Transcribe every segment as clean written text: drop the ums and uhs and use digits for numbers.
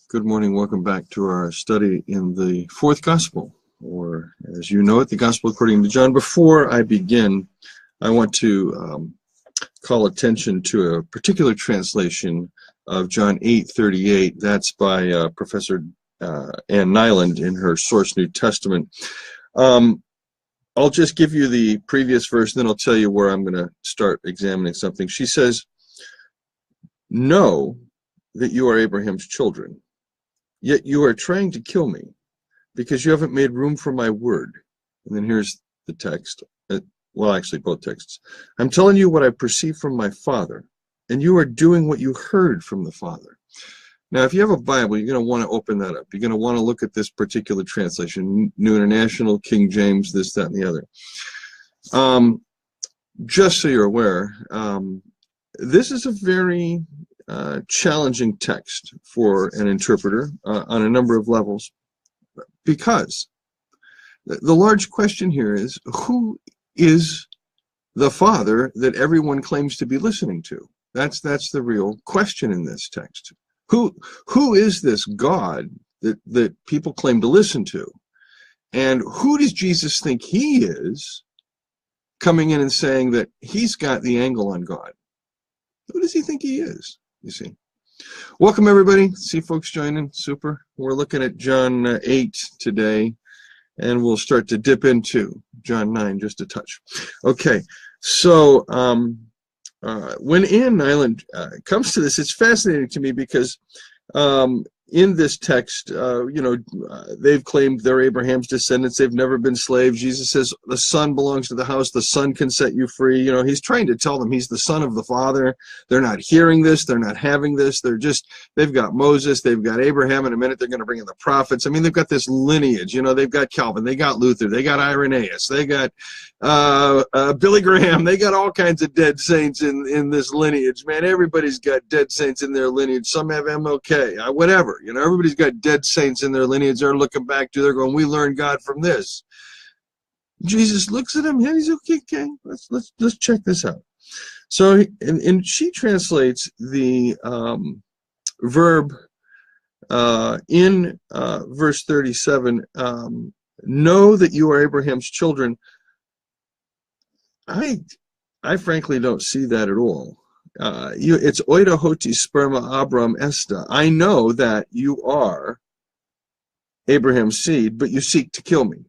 Good morning. Welcome back to our study in the fourth gospel, or as you know it, the gospel according to John. Before I begin, I want to call attention to a particular translation of John 8:38. That's by Professor Ann Nyland in her Source New Testament. I'll just give you the previous verse, then I'll tell you where I'm going to start examining something. She says, "Know that you are Abraham's children. Yet you are trying to kill me because you haven't made room for my word." And then here's the text. Well, actually, both texts. "I'm telling you what I perceived from my Father, and you are doing what you heard from the Father." Now, if you have a Bible, you're going to want to open that up. You're going to want to look at this particular translation, New International, King James, this, that, and the other. Just so you're aware, this is a very challenging text for an interpreter on a number of levels, because the large question here is, who is the Father that everyone claims to be listening to? That's the real question in this text. Who is this God that people claim to listen to? And who does Jesus think he is, coming in and saying that he's got the angle on God? Who does he think he is? You see. Welcome, everybody. See folks joining. Super. We're looking at John 8 today, and we'll start to dip into John 9 just a touch. Okay, so when Ann Nyland comes to this, it's fascinating to me because in this text, they've claimed they're Abraham's descendants. They've never been slaves. Jesus says the Son belongs to the house. The Son can set you free. You know, he's trying to tell them he's the Son of the Father. They're not hearing this. They're not having this. They've got Moses. They've got Abraham. In a minute, they're going to bring in the prophets. I mean, they've got this lineage. You know, they've got Calvin. They got Luther. They got Irenaeus. They got Billy Graham. They got all kinds of dead saints in this lineage. Man, everybody's got dead saints in their lineage. Some have MLK, whatever. You know, everybody's got dead saints in their lineage. They're looking back to. They're going, we learned God from this. Jesus looks at him. Yeah, he's okay. Let's check this out. So, and she translates the verb in verse 37. Know that you are Abraham's children. I frankly don't see that at all. It's oida hoti sperma Abram esta. I know that you are Abraham's seed, but you seek to kill me.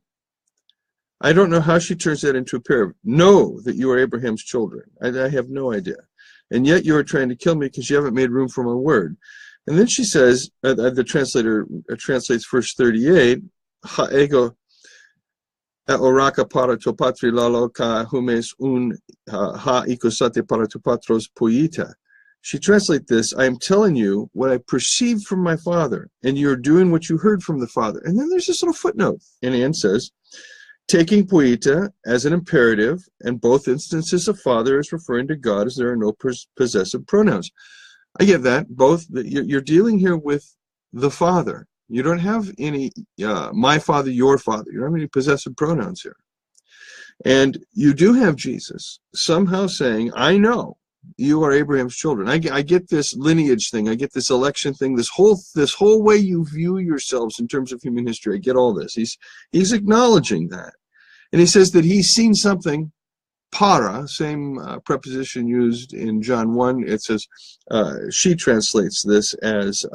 I don't know how she turns that into a pair. Know that you are Abraham's children. I have no idea. And yet you are trying to kill me because you haven't made room for my word. And then she says, the translator translates verse 38, ha ego oraka para to patri lalo ka humes un ha ikosate para to patros poita. She translates this, I am telling you what I perceived from my Father, and you're doing what you heard from the Father. And then there's this little footnote, and Anne says, taking poita as an imperative, and both instances of Father is referring to God, as there are no possessive pronouns. I get that. Both, you're dealing here with the Father. You don't have any my Father, your Father. You don't have any possessive pronouns here. And you do have Jesus somehow saying, I know you are Abraham's children. I get this lineage thing. I get this election thing. This whole way you view yourselves in terms of human history. I get all this. He's acknowledging that. And he says that he's seen something, para, same preposition used in John 1. It says, she translates this as,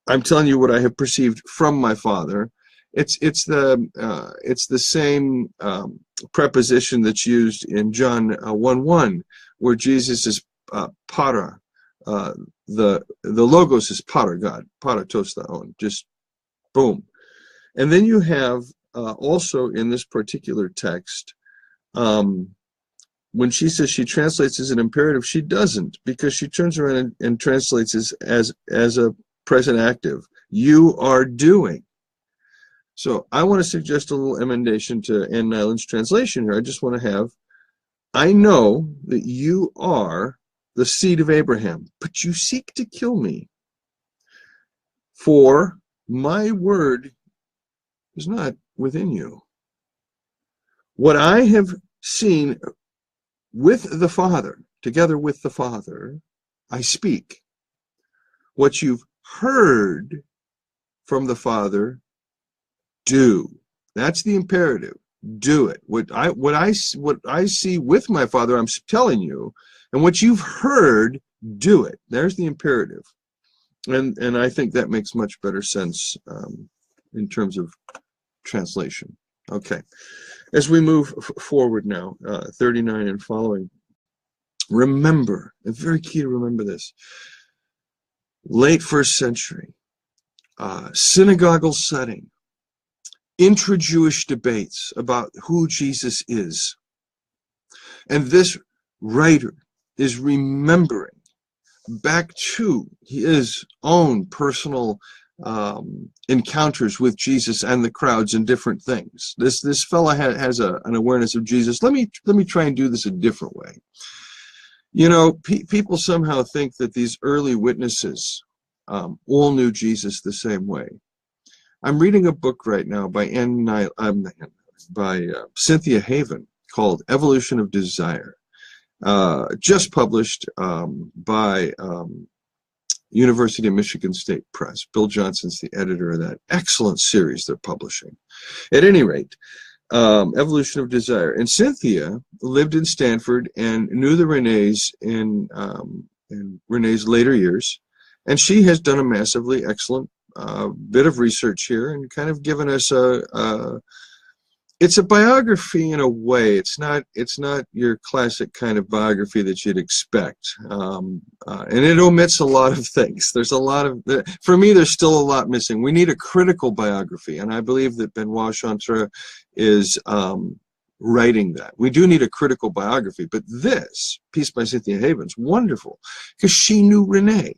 I'm telling you what I have perceived from my Father. It's the same preposition that's used in John 1:1, where Jesus is para. The logos is para, God, para tos theon, just boom. And then you have also in this particular text, when she says she translates as an imperative, she doesn't, because she turns around and translates as a present active. You are doing. So I want to suggest a little emendation to Ann Nyland's translation here. I just want to have, I know that you are the seed of Abraham, but you seek to kill me. For my word is not within you. What I have seen with the Father, together with the Father, I speak. What you've heard from the Father, do. That's the imperative. Do it. What I see with my Father, I'm telling you, and what you've heard, do it. There's the imperative, and I think that makes much better sense in terms of translation. Okay, as we move forward now, 39 and following. Remember, it's very key to remember this. Late first century, synagogal setting, intra-Jewish debates about who Jesus is. And this writer is remembering back to his own personal encounters with Jesus and the crowds and different things. This fella has an awareness of Jesus. Let me try and do this a different way. You know, people somehow think that these early witnesses all knew Jesus the same way. I'm reading a book right now by Cynthia Haven called Evolution of Desire, just published by University of Michigan State Press. Bill Johnson's the editor of that excellent series they're publishing. At any rate, Evolution of Desire. And Cynthia lived in Stanford and knew the Renees in Renee's later years. And she has done a massively excellent bit of research here and kind of given us it's a biography in a way. It's not your classic kind of biography that you'd expect, and it omits a lot of things. There's a lot of, for me, there's still a lot missing. We need a critical biography, and I believe that Benoit Chantre is writing that. We do need a critical biography, but this piece by Cynthia Haven is wonderful because she knew Rene.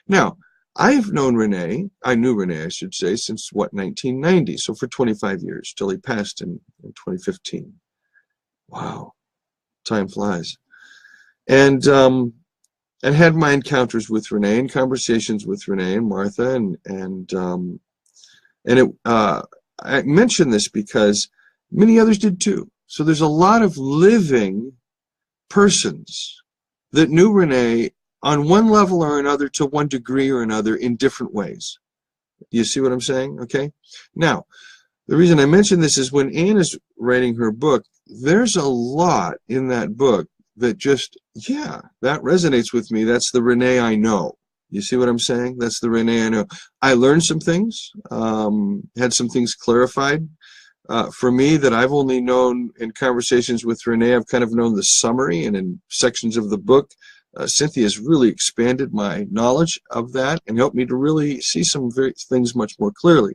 Now, I've known Rene, I knew Rene, I should say, since, 1990, so for 25 years, till he passed in 2015. Wow, time flies. And had my encounters with Rene and conversations with Rene and Martha, I mention this because many others did too. So there's a lot of living persons that knew Rene on one level or another, to one degree or another, in different ways. You see what I'm saying? Okay. Now, the reason I mention this is when Anne is writing her book, there's a lot in that book that just, yeah, that resonates with me. That's the Rene I know. You see what I'm saying? That's the Rene I know. I learned some things, had some things clarified for me that I've only known in conversations with Rene. I've kind of known the summary, and in sections of the book, Cynthia has really expanded my knowledge of that and helped me to really see some things much more clearly.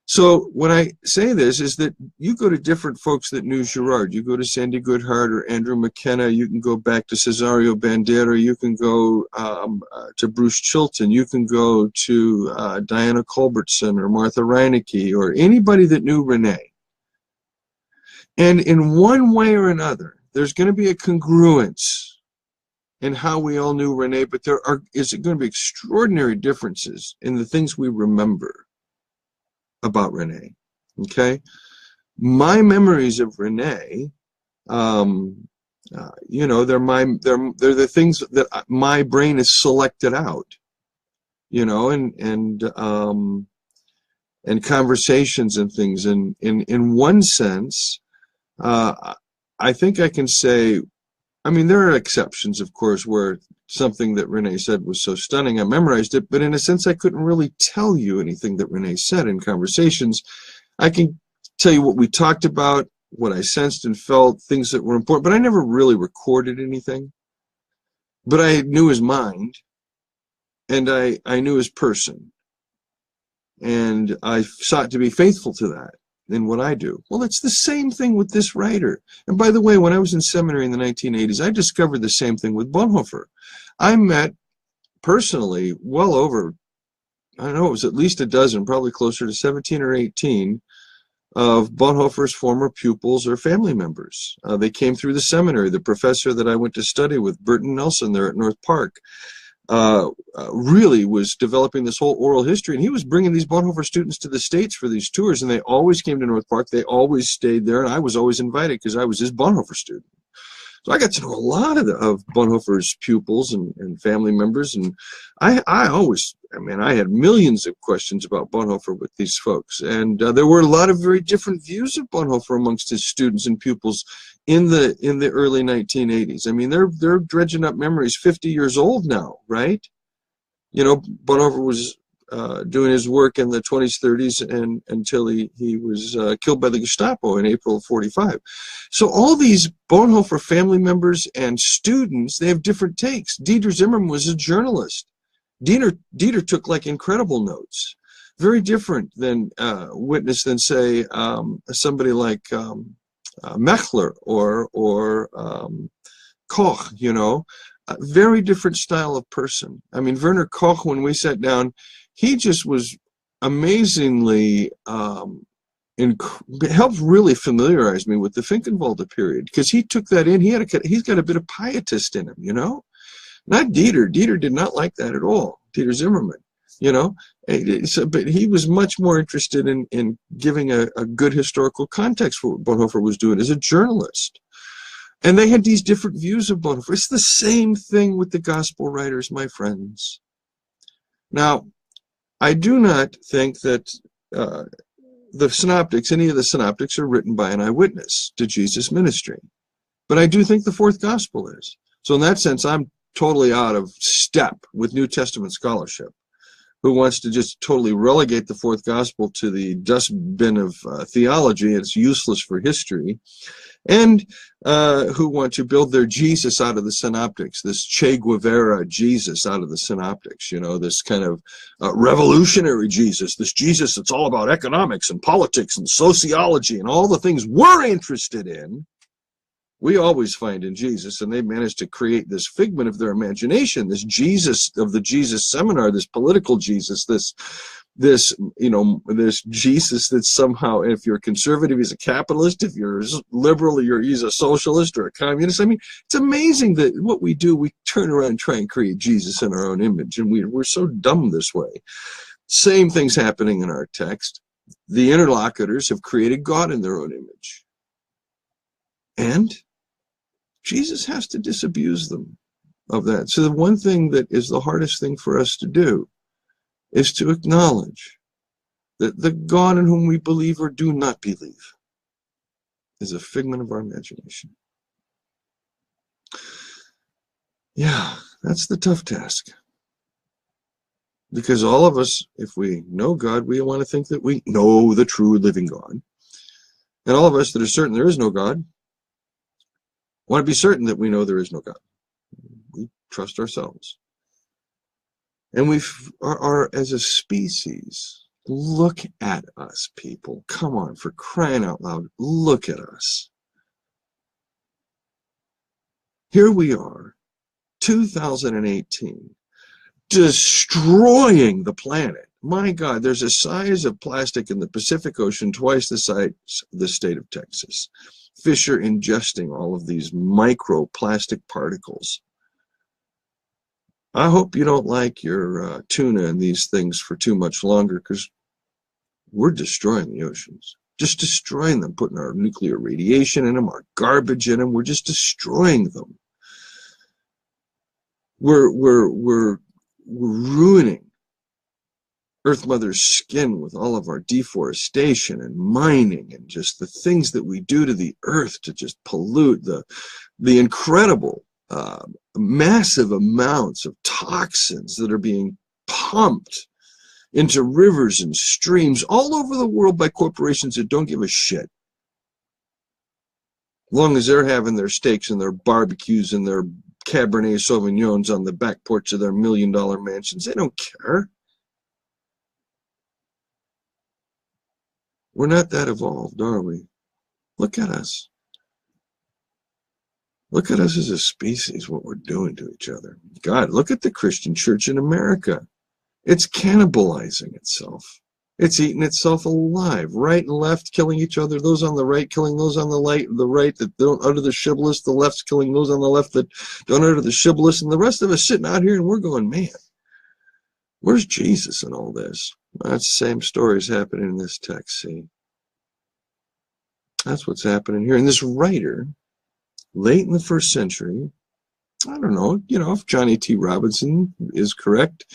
So when I say this is that you go to different folks that knew Girard. You go to Sandy Goodhart or Andrew McKenna. You can go back to Cesario Bandera. You can go to Bruce Chilton. You can go to Diana Culbertson or Martha Reinecke or anybody that knew Rene. And in one way or another, there's going to be a congruence in how we all knew Rene, but there is going to be extraordinary differences in the things we remember about Rene. Okay, my memories of Rene, you know, they're the things that my brain has selected out. You know, and conversations and things. And in one sense, I think I can say, I mean, there are exceptions, of course, where something that Rene said was so stunning I memorized it, but in a sense I couldn't really tell you anything that Rene said in conversations. I can tell you what we talked about, what I sensed and felt, things that were important, but I never really recorded anything. But I knew his mind, and I knew his person, and I sought to be faithful to that in what I do. Well, it's the same thing with this writer. And by the way, when I was in seminary in the 1980s, I discovered the same thing with Bonhoeffer. I met personally well over, I don't know, it was at least a dozen, probably closer to 17 or 18 of Bonhoeffer's former pupils or family members. They came through the seminary. The professor that I went to study with, Burton Nelson, there at North Park, really was developing this whole oral history, and he was bringing these Bonhoeffer students to the States for these tours, and they always came to North Park. They always stayed there, and I was always invited because I was his Bonhoeffer student. So I got to know a lot of Bonhoeffer's pupils and family members, and I had millions of questions about Bonhoeffer with these folks, and there were a lot of very different views of Bonhoeffer amongst his students and pupils in the early 1980s. I mean, they're dredging up memories 50 years old now, right? You know, Bonhoeffer was doing his work in the 20s, 30s, and until he was killed by the Gestapo in April of 45. So all these Bonhoeffer family members and students, they have different takes. Dieter Zimmermann was a journalist. Dieter took like incredible notes, very different than than say somebody like Mechler or Koch, you know. A very different style of person. I mean, Werner Koch, when we sat down, he just was amazingly helped really familiarize me with the Finkenwalde period, because he took that in. He's got a bit of pietist in him, you know. Not Dieter. Dieter did not like that at all. Dieter Zimmermann, you know. But he was much more interested in giving a good historical context for what Bonhoeffer was doing as a journalist. And they had these different views of Bonhoeffer. It's the same thing with the gospel writers, my friends. Now, I do not think that the synoptics, any of the synoptics, are written by an eyewitness to Jesus' ministry. But I do think the fourth gospel is. So in that sense, I'm totally out of step with New Testament scholarship, who wants to just totally relegate the fourth gospel to the dustbin of theology. It's useless for history. And who want to build their Jesus out of the synoptics, this Che Guevara Jesus out of the synoptics, you know, this kind of revolutionary Jesus, this Jesus that's all about economics and politics and sociology and all the things we're interested in, we always find in Jesus. And they managed to create this figment of their imagination, this Jesus of the Jesus seminar, this political Jesus, this Jesus that somehow, if you're conservative, he's a capitalist. If you're liberal, he's a socialist or a communist. I mean, it's amazing that what we do, we turn around and try and create Jesus in our own image, and we're so dumb this way. Same thing's happening in our text. The interlocutors have created God in their own image, and Jesus has to disabuse them of that. So the one thing that is the hardest thing for us to do is to acknowledge that the God in whom we believe or do not believe is a figment of our imagination. Yeah, that's the tough task. Because all of us, if we know God, we want to think that we know the true living God. And all of us that are certain there is no God want to be certain that we know there is no God. We trust ourselves. And we are, as a species, look at us, people. Come on, for crying out loud, look at us. Here we are, 2018, destroying the planet. My God, there's a size of plastic in the Pacific Ocean, twice the size of the state of Texas. Fish are ingesting all of these microplastic particles. I hope you don't like your tuna and these things for too much longer, because we're destroying the oceans. Just destroying them, putting our nuclear radiation in them, our garbage in them. We're just destroying them. We're ruining Earth Mother's skin with all of our deforestation and mining and just the things that we do to the earth to just pollute the incredible massive amounts of toxins that are being pumped into rivers and streams all over the world by corporations that don't give a shit. As long as they're having their steaks and their barbecues and their Cabernet Sauvignons on the back porch of their million-dollar mansions, they don't care. We're not that evolved, are we? Look at us. Look at us as a species, what we're doing to each other. God, look at the Christian church in America. It's cannibalizing itself. It's eating itself alive, right and left, killing each other. Those on the right killing those on the right that don't utter the shibboleth. The left's killing those on the left that don't utter the shibboleth. And the rest of us sitting out here and we're going, man, where's Jesus in all this? That's the same story is happening in this text, see? That's what's happening here. And this writer late in the first century. I don't know, if Johnny T. Robinson is correct,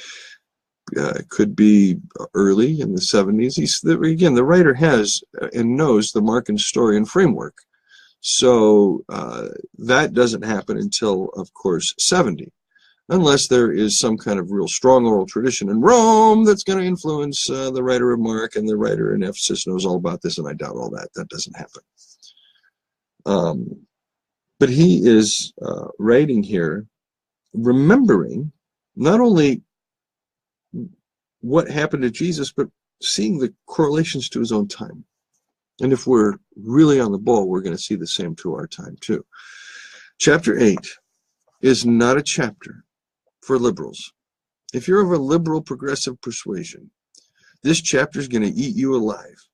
it could be early in the 70s. Again, the writer has and knows the Markan story and framework. So that doesn't happen until, of course, 70. Unless there is some kind of real strong oral tradition in Rome that's going to influence the writer of Mark, and the writer in Ephesus knows all about this, and I doubt all that. That doesn't happen. But he is writing here, remembering not only what happened to Jesus, but seeing the correlations to his own time. And if we're really on the ball, we're going to see the same to our time too. Chapter 8 is not a chapter for liberals. If you're of a liberal progressive persuasion, this chapter is going to eat you alive.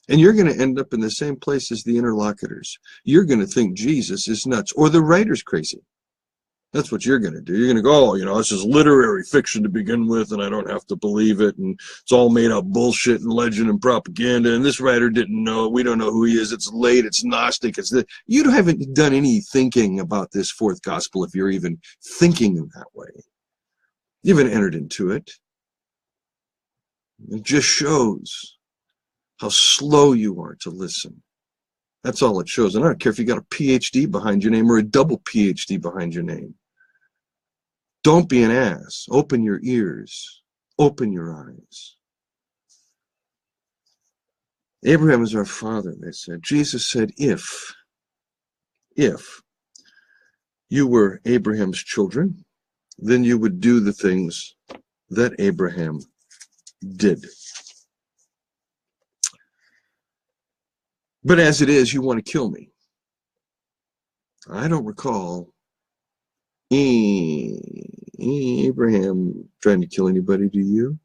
And you're going to end up in the same place as the interlocutors. You're going to think Jesus is nuts, or the writer's crazy. That's what you're going to do. You're going to go, oh, this is literary fiction to begin with, and I don't have to believe it, and it's all made up bullshit and legend and propaganda, and this writer didn't know. We don't know who he is. It's late. It's Gnostic. You haven't done any thinking about this fourth gospel if you're even thinking in that way. You haven't entered into it. It just shows how slow you are to listen. That's all it shows. And I don't care if you got a PhD behind your name or a double PhD behind your name. Don't be an ass. Open your ears. Open your eyes. Abraham is our father, they said. Jesus said, if you were Abraham's children, then you would do the things that Abraham did. But as it is, you want to kill me. I don't recall Abraham trying to kill anybody, do you?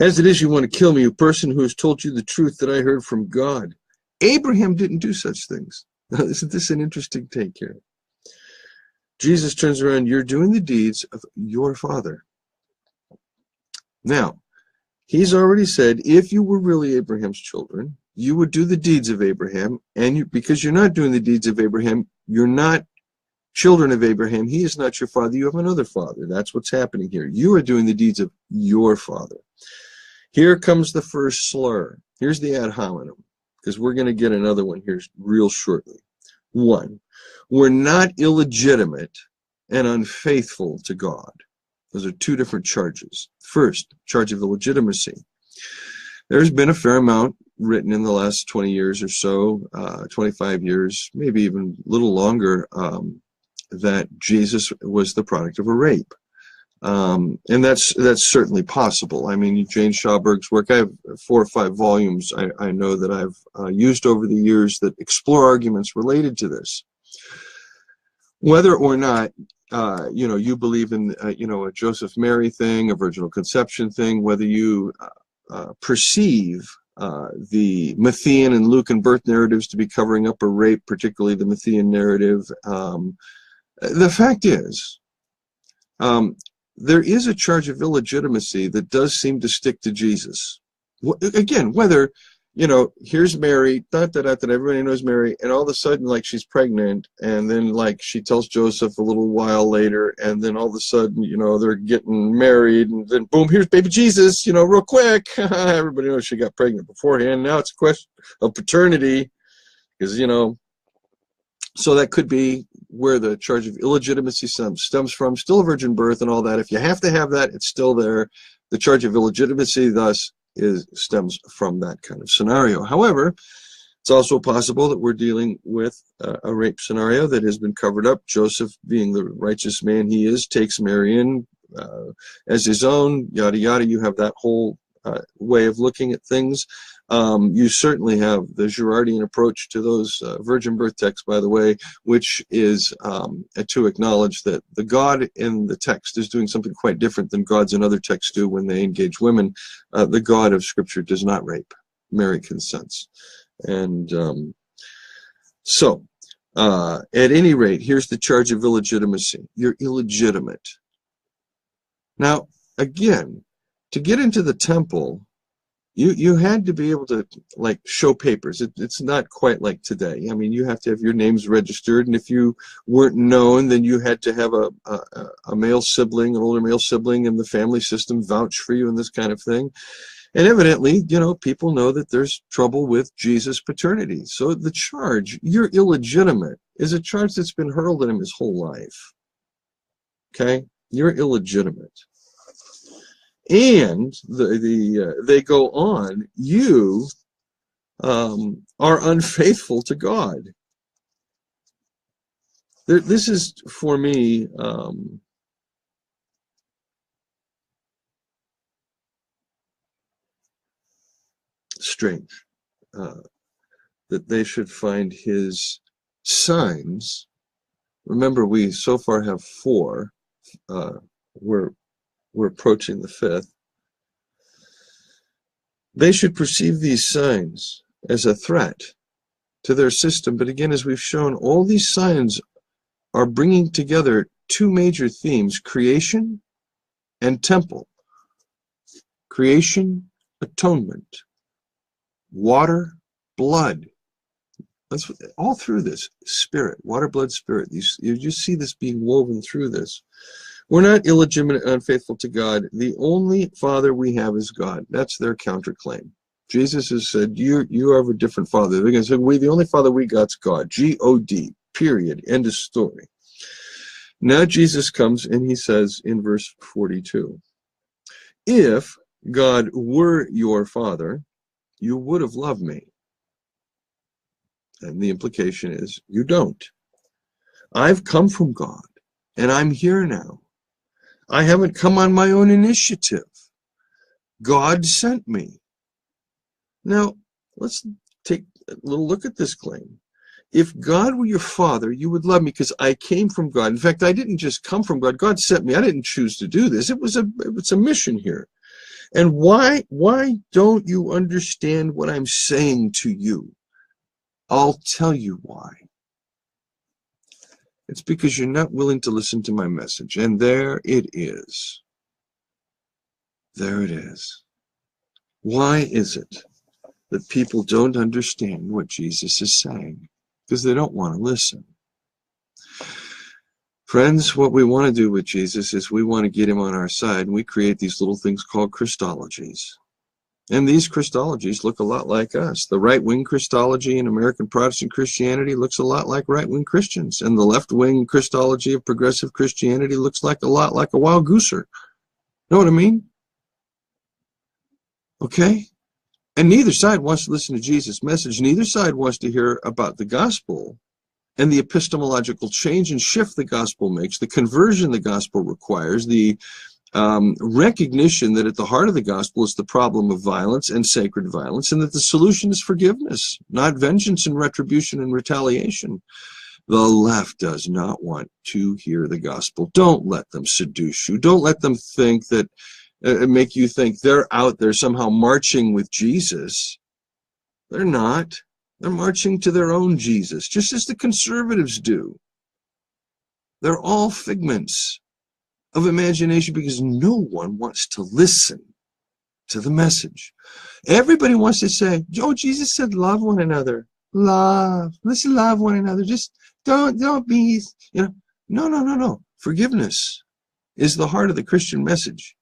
As it is, you want to kill me, a person who has told you the truth that I heard from God. Abraham didn't do such things. Isn't this an interesting take here? Jesus turns around, you're doing the deeds of your father. Now, he's already said, if you were really Abraham's children, you would do the deeds of Abraham, and because you're not doing the deeds of Abraham, you're not children of Abraham. He is not your father. You have another father. That's what's happening here. You are doing the deeds of your father. Here comes the first slur. Here's the ad hominem, because we're going to get another one here real shortly. 1, we're not illegitimate and unfaithful to God. Those are two different charges. First, charge of illegitimacy. There's been a fair amount written in the last 20 years or so, 25 years, maybe even a little longer, that Jesus was the product of a rape. And that's certainly possible. I mean, Jane Schauberg's work, I have 4 or 5 volumes I know that I've used over the years that explore arguments related to this. Whether or not you believe in a Joseph Mary thing, a virginal conception thing, whether you perceive the Matthean and Lucan birth narratives to be covering up a rape, particularly the Matthean narrative. The fact is, there is a charge of illegitimacy that does seem to stick to Jesus. Again, whether, here's Mary, everybody knows Mary, and all of a sudden, like, she's pregnant, and then, like, she tells Joseph a little while later, and then all of a sudden, they're getting married, and then boom, here's baby Jesus, real quick. Everybody knows she got pregnant beforehand. Now it's a question of paternity, because, so that could be where the charge of illegitimacy stems from, still a virgin birth and all that. If you have to have that, it's still there. The charge of illegitimacy, thus, stems from that kind of scenario. However, it's also possible that we're dealing with a rape scenario that has been covered up. Joseph, being the righteous man he is, takes Mary in as his own, yada yada. You have that whole way of looking at things. You certainly have the Girardian approach to those virgin birth texts, by the way, which is to acknowledge that the God in the text is doing something quite different than gods in other texts do when they engage women. The God of Scripture does not rape. Mary consents. And so, at any rate, here's the charge of illegitimacy. You're illegitimate. Now, again, to get into the temple, You had to be able to like show papers. It's not quite like today. I mean, you have to have your names registered, and if you weren't known, then you had to have a male sibling, an older male sibling in the family system vouch for you and this kind of thing. And evidently, people know that there's trouble with Jesus' paternity. So the charge, you're illegitimate, is a charge that's been hurled at him his whole life. Okay? You're illegitimate. And they go on, you are unfaithful to God. This is, for me, strange, that they should find his signs. Remember, we so far have 4. We're approaching the 5th. They should perceive these signs as a threat to their system. But again, as we've shown, all these signs are bringing together 2 major themes: creation and temple. Creation, atonement. Water, blood. That's all through this. Spirit, water, blood, spirit. You just see this being woven through this. We're not illegitimate and unfaithful to God. The only Father we have is God. That's their counterclaim. Jesus has said, you have a different Father. They're going to say, the only Father we got's God. G-O-D, period, end of story. Now Jesus comes and he says in verse 42, if God were your Father, you would have loved me. And the implication is, you don't. I've come from God, and I'm here now. I haven't come on my own initiative. God sent me. Now, let's take a little look at this claim. If God were your Father, you would love me because I came from God. In fact, I didn't just come from God. God sent me. I didn't choose to do this. It's a mission here. And why don't you understand what I'm saying to you? I'll tell you why. It's because you're not willing to listen to my message. And there it is. There it is. Why is it that people don't understand what Jesus is saying? Because they don't want to listen. Friends, what we want to do with Jesus is we want to get him on our side, and we create these little things called Christologies. And these Christologies look a lot like us. The right-wing Christology in American Protestant Christianity looks a lot like right-wing Christians. And the left-wing Christology of progressive Christianity looks like a lot like a wild gooser. Know what I mean? Okay? And neither side wants to listen to Jesus' message. Neither side wants to hear about the gospel and the epistemological change and shift the gospel makes, the conversion the gospel requires, the recognition that at the heart of the gospel is the problem of violence and sacred violence, and that the solution is forgiveness, not vengeance and retribution and retaliation. The left does not want to hear the gospel. Don't let them seduce you. Don't let them think that, make you think they're out there somehow marching with Jesus. They're not. They're marching to their own Jesus, just as the conservatives do. They're all figments of imagination because no one wants to listen to the message. Everybody wants to say, oh, Jesus said love one another. Love. Let's love one another. Just don't be, No. Forgiveness is the heart of the Christian message.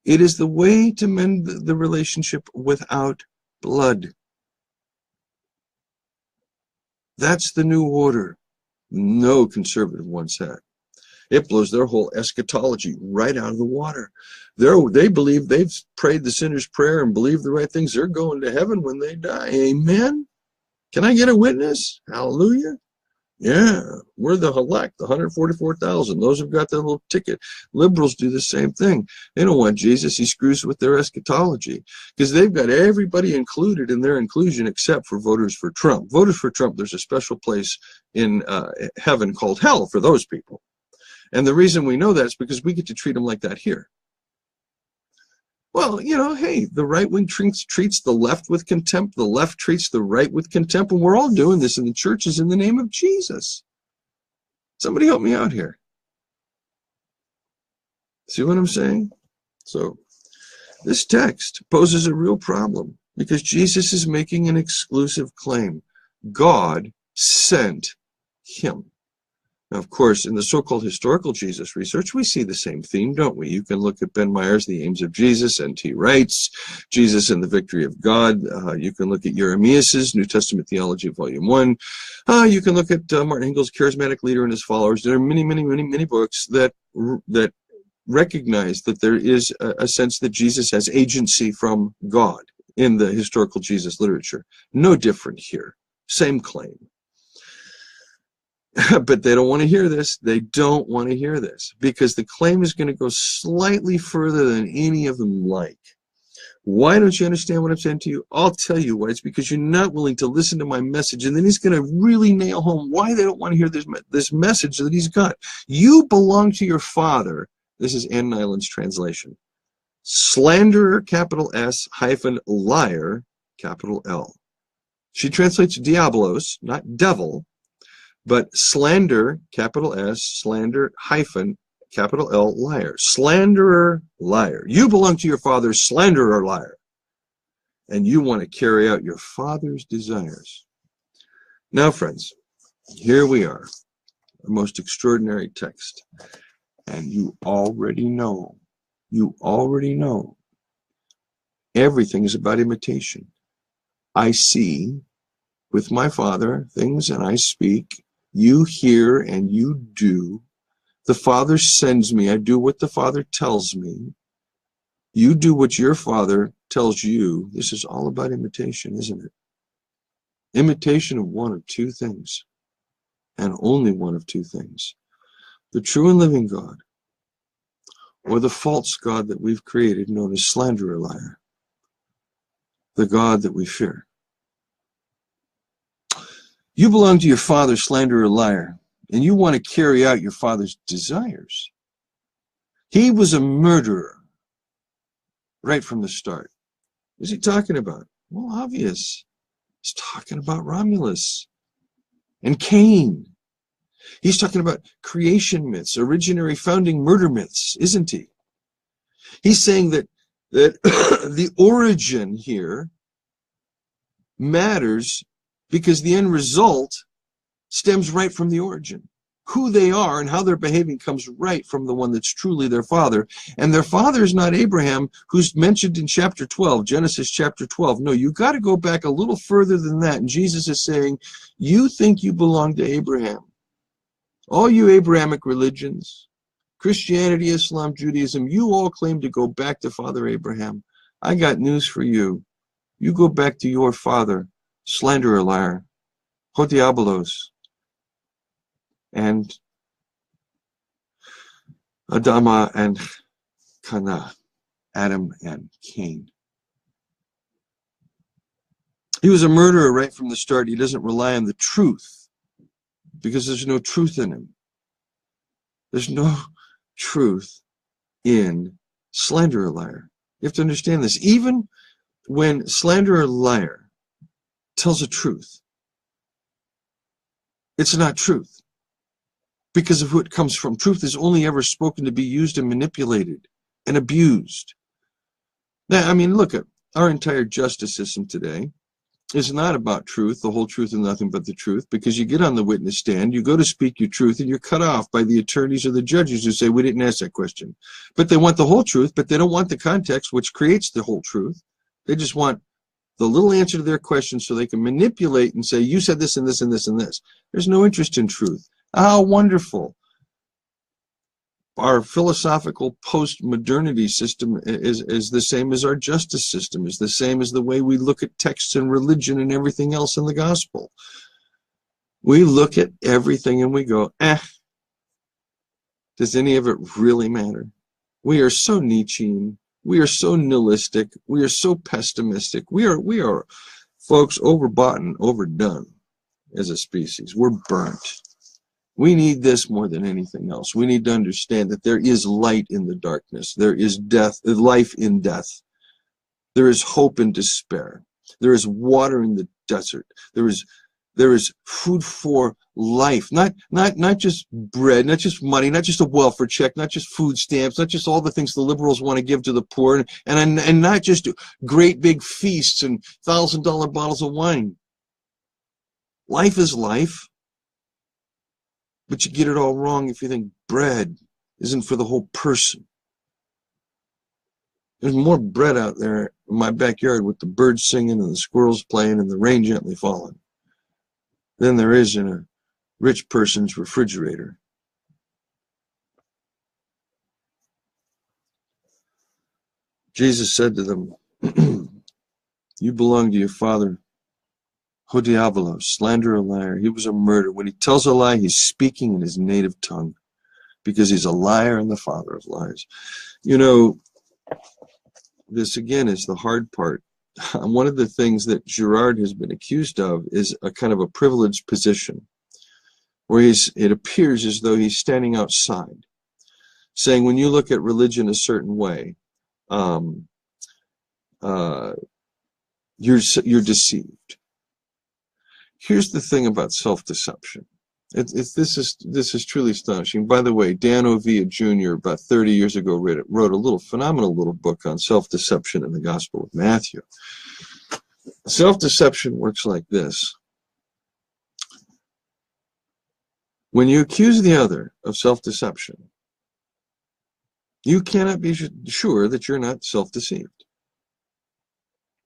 It is the way to mend the relationship without blood. That's the new order. No conservative wants that. It blows their whole eschatology right out of the water. They believe they've prayed the sinner's prayer and believe the right things. They're going to heaven when they die. Amen? Can I get a witness? Hallelujah. Yeah, we're the elect, the 144,000. Those who've got their little ticket. Liberals do the same thing. They don't want Jesus. He screws with their eschatology because they've got everybody included in their inclusion except for voters for Trump. Voters for Trump, there's a special place in heaven called hell for those people. And the reason we know that is because we get to treat them like that here. Well, hey, the right wing treats the left with contempt. The left treats the right with contempt. And we're all doing this in the churches in the name of Jesus. Somebody help me out here. See what I'm saying? So This text poses a real problem because Jesus is making an exclusive claim. God sent him. Now, of course, in the so-called historical Jesus research, we see the same theme, don't we? You can look at Ben Myers' The Aims of Jesus, N.T. Wright's Jesus and the Victory of God. You can look at Jeremias's New Testament Theology, Volume 1. You can look at Martin Hengel's Charismatic Leader and His Followers. There are many books that recognize that there is a sense that Jesus has agency from God in the historical Jesus literature. No different here. Same claim. But they don't want to hear this. They don't want to hear this because the claim is going to go slightly further than any of them like. Why don't you understand what I'm saying to you? I'll tell you why. It's because you're not willing to listen to my message, and then he's going to really nail home why they don't want to hear this message that he's got. You belong to your father. This is Ann Nyland's translation. Slanderer, capital S, hyphen, liar, capital L. She translates diabolos, not devil, but slander, capital S, slander, hyphen, capital L, liar. Slanderer, liar. You belong to your father, slanderer, liar. And you want to carry out your father's desires. Now, friends, here we are, the most extraordinary text. And you already know, everything is about imitation. I see with my Father things and I speak. You hear and you do. The Father sends me. I do what the Father tells me. You do what your Father tells you. This is all about imitation, isn't it? Imitation of one of two things, and only one of two things. The true and living God, or the false God that we've created, known as slanderer, liar. The God that we fear. You belong to your father, slanderer, liar, and you want to carry out your father's desires. He was a murderer right from the start. What's he talking about? Well, obvious. He's talking about Romulus and Cain. He's talking about creation myths, originary founding murder myths, isn't he? He's saying that the origin here matters because the end result stems right from the origin. Who they are and how they're behaving comes right from the one that's truly their father. And their father is not Abraham, who's mentioned in chapter 12, Genesis chapter 12. No, you got to go back a little further than that. And Jesus is saying, you think you belong to Abraham. All you Abrahamic religions, Christianity, Islam, Judaism, you all claim to go back to Father Abraham. I got news for you. You go back to your father, slanderer, liar, Diabolos, and Adama and Kana, Adam and Cain. He was a murderer right from the start. He doesn't rely on the truth because there's no truth in him. There's no truth in slanderer, liar. You have to understand this. Even when slanderer, liar tells the truth, it's not truth because of who it comes from. Truth is only ever spoken to be used and manipulated and abused. Now, I mean, look at our entire justice system today. Is not about truth, the whole truth and nothing but the truth, because you get on the witness stand, you go to speak your truth, and you're cut off by the attorneys or the judges who say, we didn't ask that question. But they want the whole truth, but they don't want the context which creates the whole truth. They just want the little answer to their question so they can manipulate and say, you said this and this and this and this. There's no interest in truth. How wonderful. Our philosophical post-modernity system is the same as our justice system, is the same as the way we look at texts and religion and everything else in the gospel. We look at everything and we go, does any of it really matter? We are so Nietzschean. We are so nihilistic. We are so pessimistic. We are, folks, overbought and overdone as a species. We're burnt. We need this more than anything else. We need to understand that there is light in the darkness. There is death, life in death. There is hope in despair. There is water in the desert. There is There is food for life, not just bread, not just money, not just a welfare check, not just food stamps, not just all the things the liberals want to give to the poor, and not just great big feasts and $1,000 bottles of wine. Life is life, but you get it all wrong if you think bread isn't for the whole person. There's more bread out there in my backyard with the birds singing and the squirrels playing and the rain gently falling than there is in a rich person's refrigerator. Jesus said to them, you belong to your father, Hodiavalos, slanderer, liar. He was a murderer. When he tells a lie, he's speaking in his native tongue because he's a liar and the father of lies. You know, this again is the hard part. One of the things that Girard has been accused of is a kind of a privileged position where it appears as though he's standing outside, saying when you look at religion a certain way, you're deceived. Here's the thing about self-deception. This is truly astonishing. By the way, Dan Ovia Jr. about 30 years ago wrote a phenomenal little book on self-deception in the Gospel of Matthew. Self-deception works like this. When you accuse the other of self-deception, you cannot be sure that you're not self-deceived.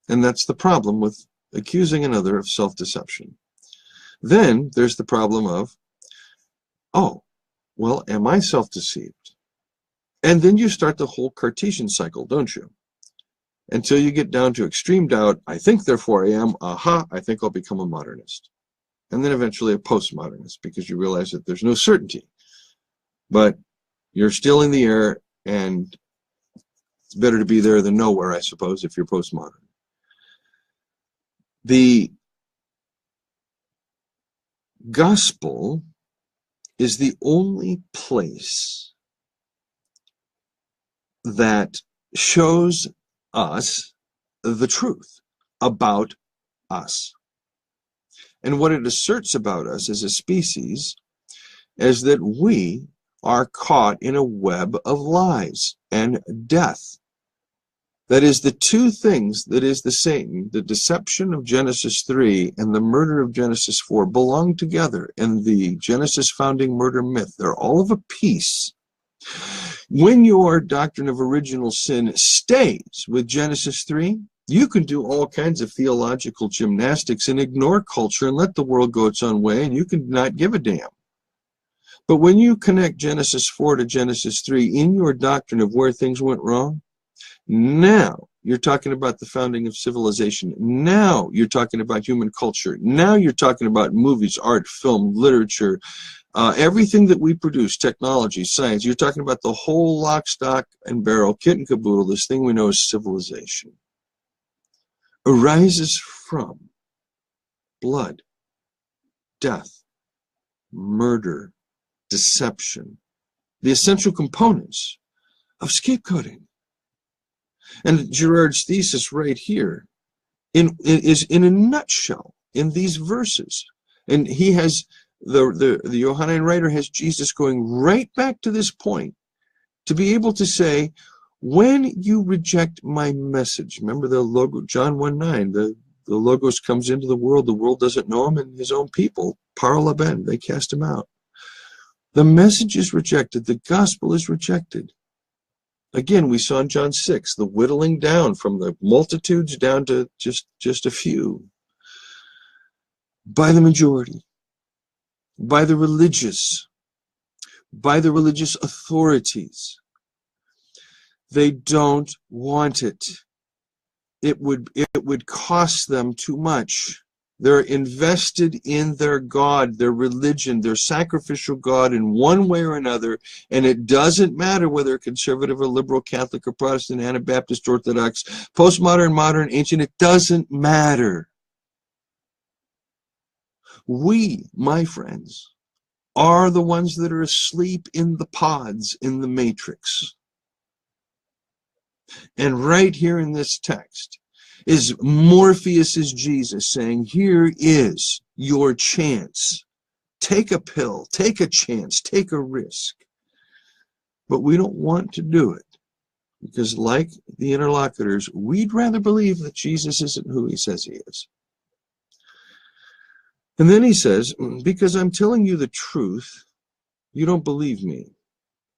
And that's the problem with accusing another of self-deception. Then there's the problem of, oh, well, am I self-deceived? And then you start the whole Cartesian cycle, don't you? Until you get down to extreme doubt, I think, therefore I am, aha, I think I'll become a modernist. And then eventually a postmodernist, because you realize that there's no certainty. But you're still in the air, and it's better to be there than nowhere, I suppose, if you're postmodern. The gospel is the only place that shows us the truth about us. And what it asserts about us as a species is that we are caught in a web of lies and death. That is, the two things that is the same, the deception of Genesis 3 and the murder of Genesis 4, belong together in the Genesis founding murder myth. They're all of a piece. When your doctrine of original sin stays with Genesis 3, you can do all kinds of theological gymnastics and ignore culture and let the world go its own way, and you can not give a damn. But when you connect Genesis 4 to Genesis 3 in your doctrine of where things went wrong, now you're talking about the founding of civilization. Now you're talking about human culture. Now you're talking about movies, art, film, literature, everything that we produce, technology, science. You're talking about the whole lock, stock, and barrel, kit and caboodle, this thing we know as civilization. Arises from blood, death, murder, deception, the essential components of scapegoating. And Girard's thesis right here is in a nutshell in these verses. And he has, the Johannine writer has Jesus going right back to this point to be able to say, when you reject my message, remember the logo, John 1:9, the Logos comes into the world doesn't know him, and his own people, paralaben, they cast him out. The message is rejected, the gospel is rejected. Again, we saw in John 6, the whittling down from the multitudes down to just a few. By the majority, by the religious authorities. They don't want it. It would cost them too much. They're invested in their God, their religion, their sacrificial God in one way or another, and it doesn't matter whether conservative or liberal, Catholic or Protestant, Anabaptist, Orthodox, postmodern, modern, ancient, it doesn't matter. We, my friends, are the ones that are asleep in the pods in the matrix. And right here in this text, is Morpheus's Jesus saying, here is your chance. Take a pill, take a chance, take a risk. But we don't want to do it because, like the interlocutors, we'd rather believe that Jesus isn't who he says he is. And then he says, because I'm telling you the truth, you don't believe me.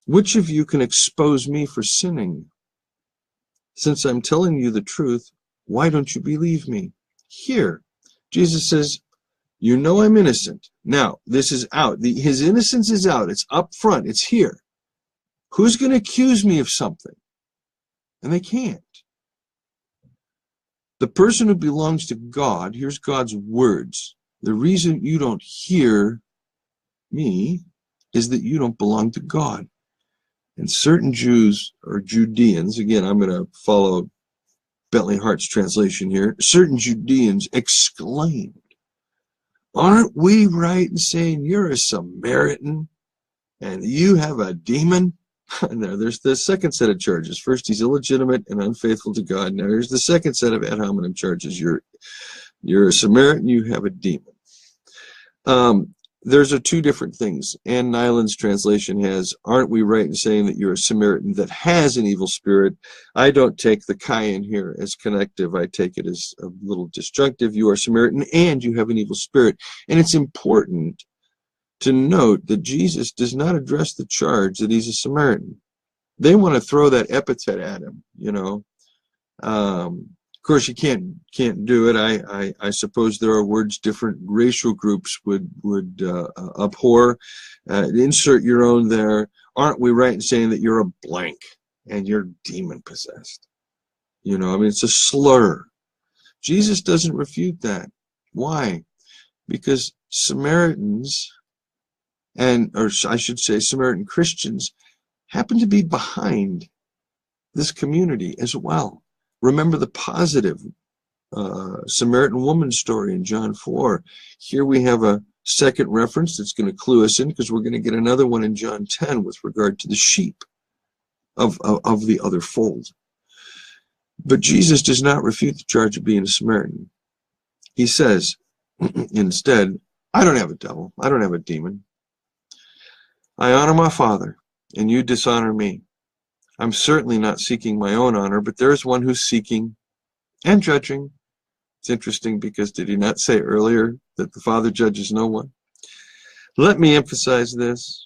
Which of you can expose me for sinning? Since I'm telling you the truth, why don't you believe me? Here, Jesus says, you know I'm innocent. Now, this is out. His innocence is out. It's up front. It's here. Who's going to accuse me of something? And they can't. The person who belongs to God hears God's words. The reason you don't hear me is that you don't belong to God. And certain Jews, or Judeans, again, I'm going to follow Bentley Hart's translation here, certain Judeans exclaimed, aren't we right in saying you're a Samaritan and you have a demon? And there's the second set of charges. First, he's illegitimate and unfaithful to God. Now here's the second set of ad hominem charges. You're a Samaritan, you have a demon. There's two different things. Ann Nyland's translation has, aren't we right in saying that you're a Samaritan that has an evil spirit? I don't take the chi in here as connective. I take it as a little disjunctive. You are Samaritan and you have an evil spirit. And it's important to note that Jesus does not address the charge that he's a Samaritan. They want to throw that epithet at him, you know. Of course, you can't do it. I suppose there are words different racial groups would abhor. Insert your own there. Aren't we right in saying that you're a blank and you're demon possessed? You know, I mean, it's a slur. Jesus doesn't refute that. Why? Because Samaritans, or I should say Samaritan Christians, happen to be behind this community as well. Remember the positive Samaritan woman story in John 4. Here we have a second reference that's going to clue us in, because we're going to get another one in John 10 with regard to the sheep of the other fold. But Jesus does not refute the charge of being a Samaritan. He says, instead, I don't have a devil. I don't have a demon. I honor my Father, and you dishonor me. I'm certainly not seeking my own honor, but there's one who's seeking and judging. It's interesting because did he not say earlier that the Father judges no one? Let me emphasize this.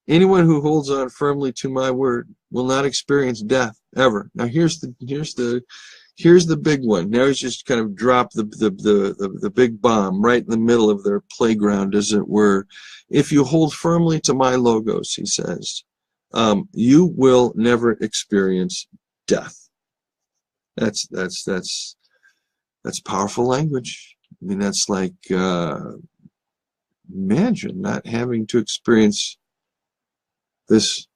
Anyone who holds on firmly to my word will not experience death ever. Now here's the big one. Now he's just kind of dropped the big bomb right in the middle of their playground, as it were. If you hold firmly to my logos, he says, you will never experience death. That's powerful language. I mean, that's like, imagine not having to experience this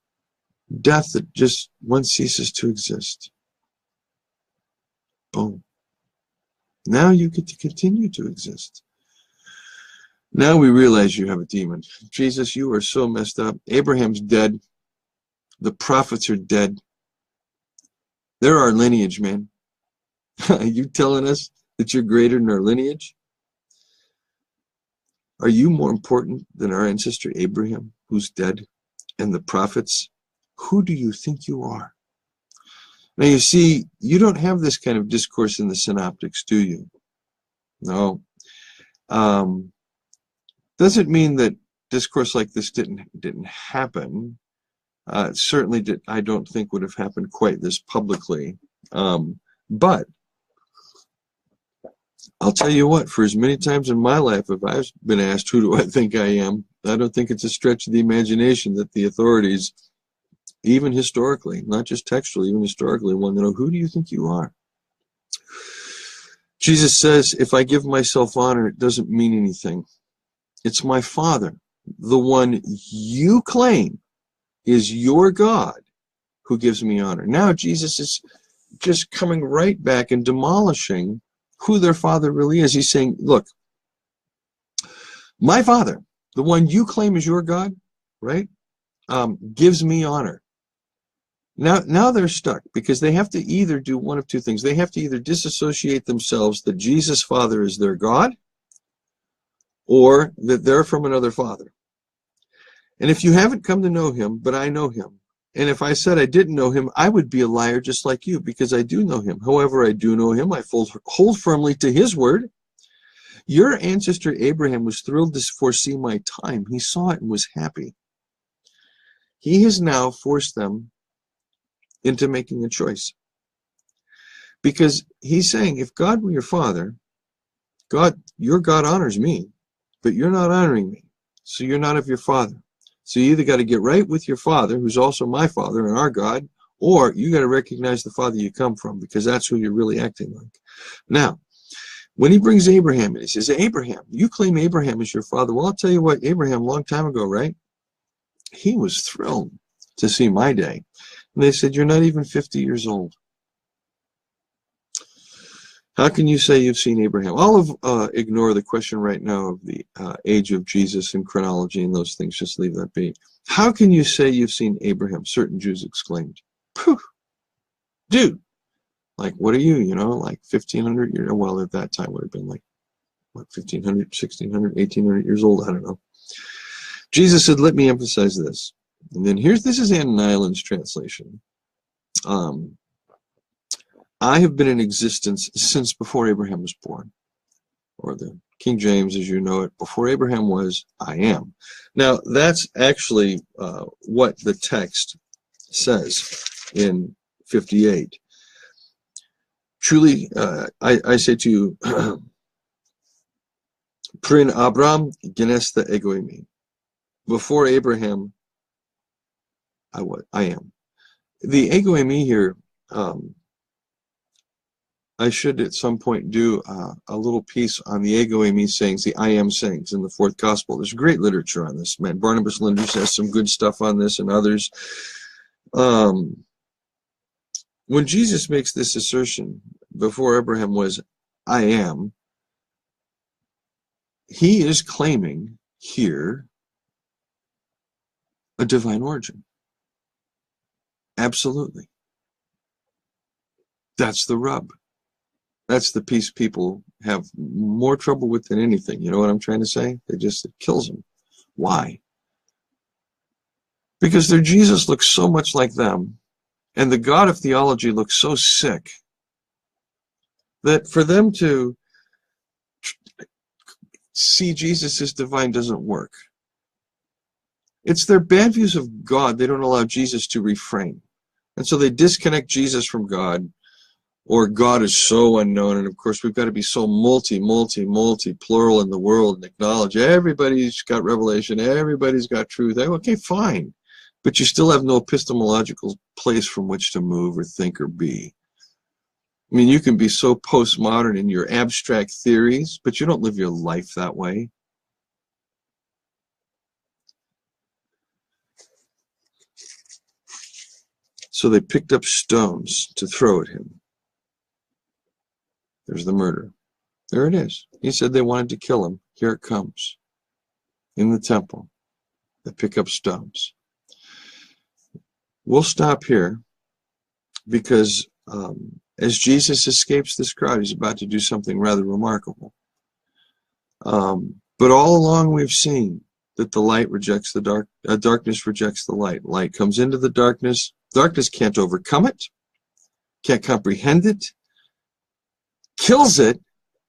death that just once ceases to exist. Boom. Now you get to continue to exist. Now we realize you have a demon. Jesus, you are so messed up. Abraham's dead. The prophets are dead. They're our lineage, man. Are you telling us that you're greater than our lineage? Are you more important than our ancestor Abraham, who's dead, and the prophets? Who do you think you are? Now you see, you don't have this kind of discourse in the synoptics, do you? No. Doesn't mean that discourse like this didn't happen. Certainly I don't think would have happened quite this publicly. But I'll tell you what, for as many times in my life if I've been asked, who do I think I am? I don't think it's a stretch of the imagination that the authorities, even historically, not just textually, even historically, want to know, who do you think you are? Jesus says, if I give myself honor, it doesn't mean anything. It's my Father, the one you claim is your God, who gives me honor. Now Jesus is just coming right back and demolishing who their Father really is. He's saying, look, my Father, the one you claim is your God, right, gives me honor. Now they're stuck because they have to either do one of two things. They have to either disassociate themselves that Jesus Father is their God, or that they're from another father. And if you haven't come to know him, but I know him, and if I said I didn't know him, I would be a liar just like you, because I do know him. However, I do know him. I hold firmly to his word. Your ancestor Abraham was thrilled to foresee my time. He saw it and was happy. He has now forced them into making a choice. Because he's saying, if God were your father, your God honors me, but you're not honoring me. So you're not of your father. So you either got to get right with your father, who's also my father and our God, or you got to recognize the father you come from, because that's who you're really acting like. Now, when he brings Abraham in, he says, Abraham, you claim Abraham is your father. Well, I'll tell you what, Abraham, a long time ago, right? He was thrilled to see my day. And they said, you're not even 50 years old. How can you say you've seen Abraham? I'll ignore the question right now of the age of Jesus and chronology and those things. Just leave that be. How can you say you've seen Abraham? Certain Jews exclaimed. Pooh, dude, like, what are you, like 1,500 years? Well, at that time would have been like, what, 1,500, 1,600, 1,800 years old? I don't know. Jesus said, let me emphasize this. And then this is Ann Nyland's translation. I have been in existence since before Abraham was born. Or the King James, as you know it, before Abraham was, I am. Now, that's actually what the text says in 58. Truly, I say to you, Prin Abram genesta egoimi. Before Abraham, I am. The egoimi here, I should at some point do a little piece on the egoimi sayings, the I am sayings in the fourth gospel. There's great literature on this, man. Barnabas Linders has some good stuff on this, and others. When Jesus makes this assertion, before Abraham was, I am, he is claiming here a divine origin. Absolutely. That's the rub. That's the piece people have more trouble with than anything. You know what I'm trying to say? It kills them. Why? Because their Jesus looks so much like them, and the God of theology looks so sick, that for them to see Jesus as divine doesn't work. It's their bad views of God. They don't allow Jesus to refrain. And so they disconnect Jesus from God, or God is so unknown. And of course, we've got to be so plural in the world and acknowledge everybody's got revelation, everybody's got truth. Okay, fine. But you still have no epistemological place from which to move or think or be. I mean, you can be so postmodern in your abstract theories, but you don't live your life that way. So they picked up stones to throw at him. There's the murder. There it is. He said they wanted to kill him. Here it comes. In the temple. They pick up stones. We'll stop here because as Jesus escapes this crowd, he's about to do something rather remarkable. But all along we've seen that the light rejects the dark, darkness rejects the light. Light comes into the darkness. Darkness can't overcome it, can't comprehend it, kills it,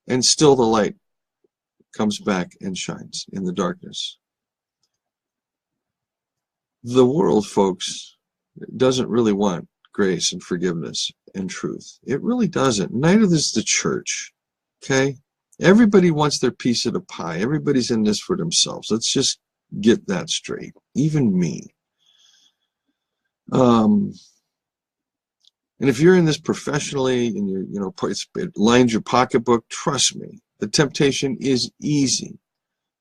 and still the light comes back and shines in the darkness. The world, folks, doesn't really want grace and forgiveness and truth. It really doesn't. Neither does the church. Okay? Everybody wants their piece of the pie. Everybody's in this for themselves. Let's just get that straight. Even me. And if you're in this professionally and it lines your pocketbook, trust me, the temptation is easy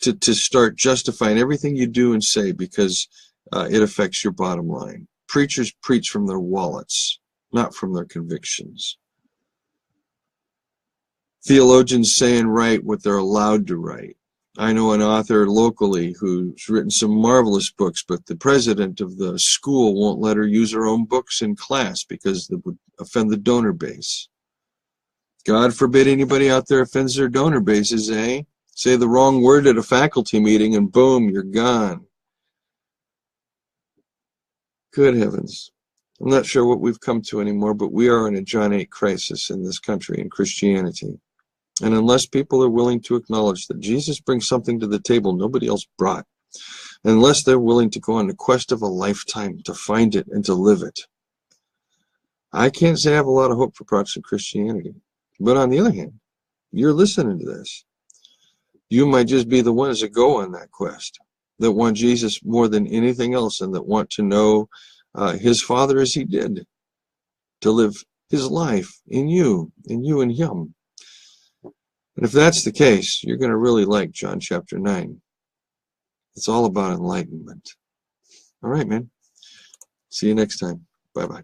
to start justifying everything you do and say because it affects your bottom line. Preachers preach from their wallets, not from their convictions. Theologians say and write what they're allowed to write, I know an author locally who's written some marvelous books, but the president of the school won't let her use her own books in class because it would offend the donor base. God forbid anybody out there offends their donor bases, eh? Say the wrong word at a faculty meeting and boom, you're gone. Good heavens. I'm not sure what we've come to anymore, but we are in a John 8 crisis in this country, in Christianity. And unless people are willing to acknowledge that Jesus brings something to the table nobody else brought, unless they're willing to go on the quest of a lifetime to find it and to live it, I can't say I have a lot of hope for Protestant Christianity. But on the other hand, you're listening to this. You might just be the ones that go on that quest, that want Jesus more than anything else, and that want to know his Father as he did, to live his life in you and him. And if that's the case, you're going to really like John chapter 9. It's all about enlightenment. All right, man. See you next time. Bye-bye.